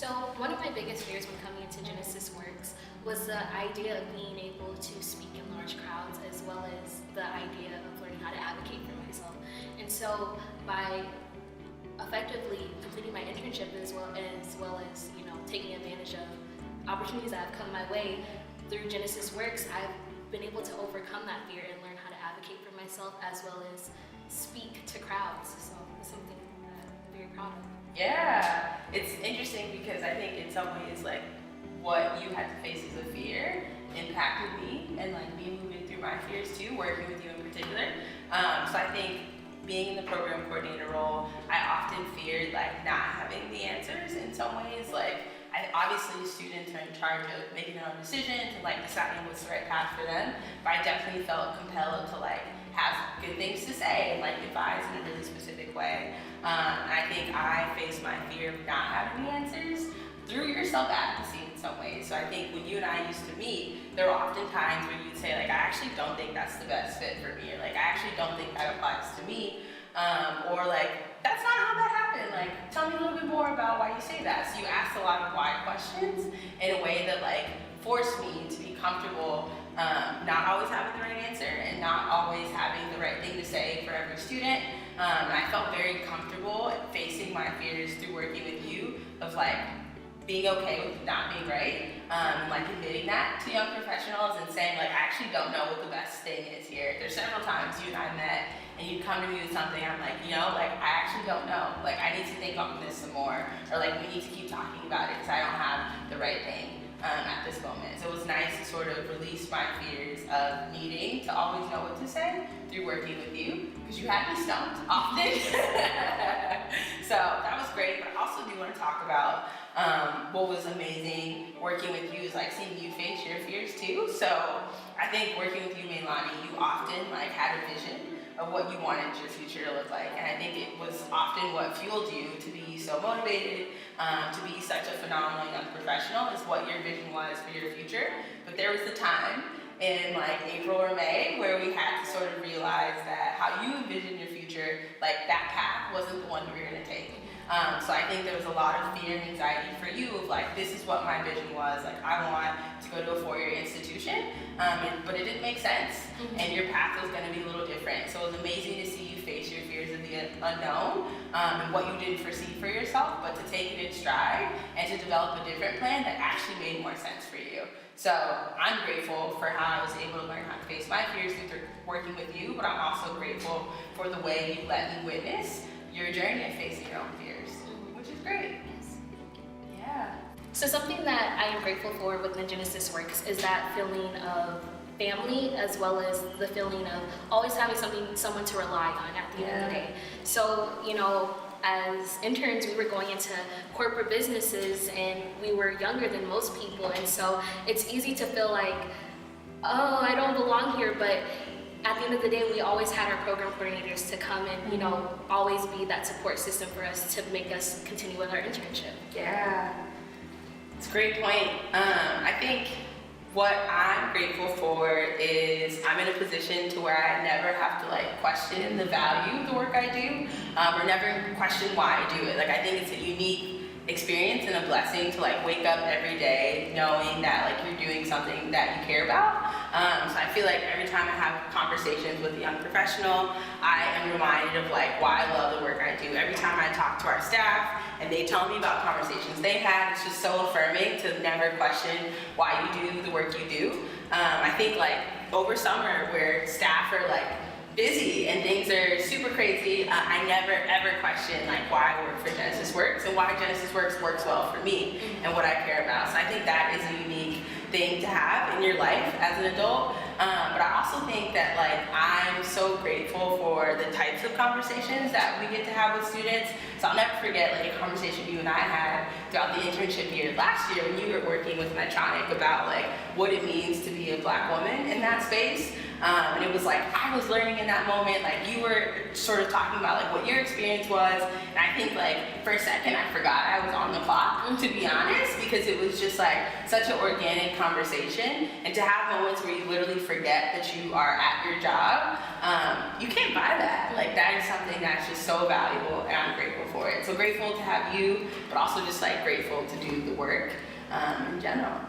So one of my biggest fears when coming into Genesis Works was the idea of being able to speak in large crowds, as well as the idea of learning how to advocate for myself. And so by effectively completing my internship as well as taking advantage of opportunities that have come my way through Genesis Works, I've been able to overcome that fear and learn how to advocate for myself as well as speak to crowds. So it's something that I'm very proud of. Yeah, it's interesting because I think in some ways like what you had to face as a fear impacted me and like me moving through my fears too, working with you in particular. So I think being in the program coordinator role, I often feared like not having the answers in some ways. Like obviously students are in charge of making their own decisions and like deciding what's the right path for them, but I definitely felt compelled to like have good things to say and like advise in a really specific way. And I think I faced my fear of not having the answers through your self-advocacy in some ways. So I think when you and I used to meet, there were often times where you'd say like, I actually don't think that's the best fit for me, or like, I actually don't think that applies to me, or like, that's not how that happened. Like, tell me a little bit more about why you say that. So you asked a lot of why questions in a way that like forced me to be comfortable not always having the right answer and not always having the right thing to say for every student. And I felt very comfortable facing my fears through working with you of like being okay with not being right, like admitting that to young professionals and saying like, I actually don't know what the best thing is here. There's several times you and I met and you'd come to me with something, I'm like, like I actually don't know. Like I need to think on this some more, or like we need to keep talking about it because I don't have the right thing at this moment. So it was nice to sort of release my fears of needing to always know what to say through working with you, because you had me stumped often. So that was great, but I also do want to talk about what was amazing working with you is like seeing you face your fears too. So I think working with you, Meilani, you often like had a vision of what you wanted your future to look like. And I think it was often what fueled you to be so motivated, to be such a phenomenal young professional, is what your vision was for your future. But there was a time in like April or May where we had to sort of realize that how you envisioned your future, like that path wasn't the one we were gonna take. So I think there was a lot of fear and anxiety for you of like, this is what my vision was, like I want to go to a four-year institution, but it didn't make sense, and your path was going to be a little different. So it was amazing to see you face your fears of the unknown, and what you didn't foresee for yourself, but to take it in stride and to develop a different plan that actually made more sense for you. So I'm grateful for how I was able to learn how to face my fears through working with you, but I'm also grateful for the way you let me witness your journey of facing your own fears, which is great. Yes. Yeah. So something that I am grateful for within Genesis Works is that feeling of family, as well as the feeling of always having someone to rely on at the end of the day. So, as interns, we were going into corporate businesses and we were younger than most people, and so it's easy to feel like, oh, I don't belong here, but at the end of the day, we always had our program coordinators to come and, always be that support system for us to make us continue with our internship. Yeah, it's a great point. I think what I'm grateful for is I'm in a position to where I never have to like question the value of the work I do, or never question why I do it. Like I think it's a unique experience and a blessing to like wake up every day knowing that like you're doing something that you care about. So I feel like every time I have conversations with a young professional, I am reminded of like why I love the work I do. Every time I talk to our staff and they tell me about conversations they had, it's just so affirming to never question why you do the work you do. I think like over summer where staff are like busy and things are super crazy, I never ever question like why I work for Genesis Works and why Genesis Works works well for me and what I care about. So I think that is a unique thing to have in your life as an adult. But I also think that like I'm so grateful for the types of conversations that we get to have with students. So I'll never forget like a conversation you and I had throughout the internship year last year when you were working with Medtronic about like what it means to be a Black woman in that space. And it was like, I was learning in that moment, like you were sort of talking about like what your experience was. And I think like for a second I forgot I was on the clock, to be honest, because it was just like such an organic conversation. And to have moments where you literally forget that you are at your job, you can't buy that. Like that is something that's just so valuable and I'm grateful for it. it. So grateful to have you, but also just like grateful to do the work in general.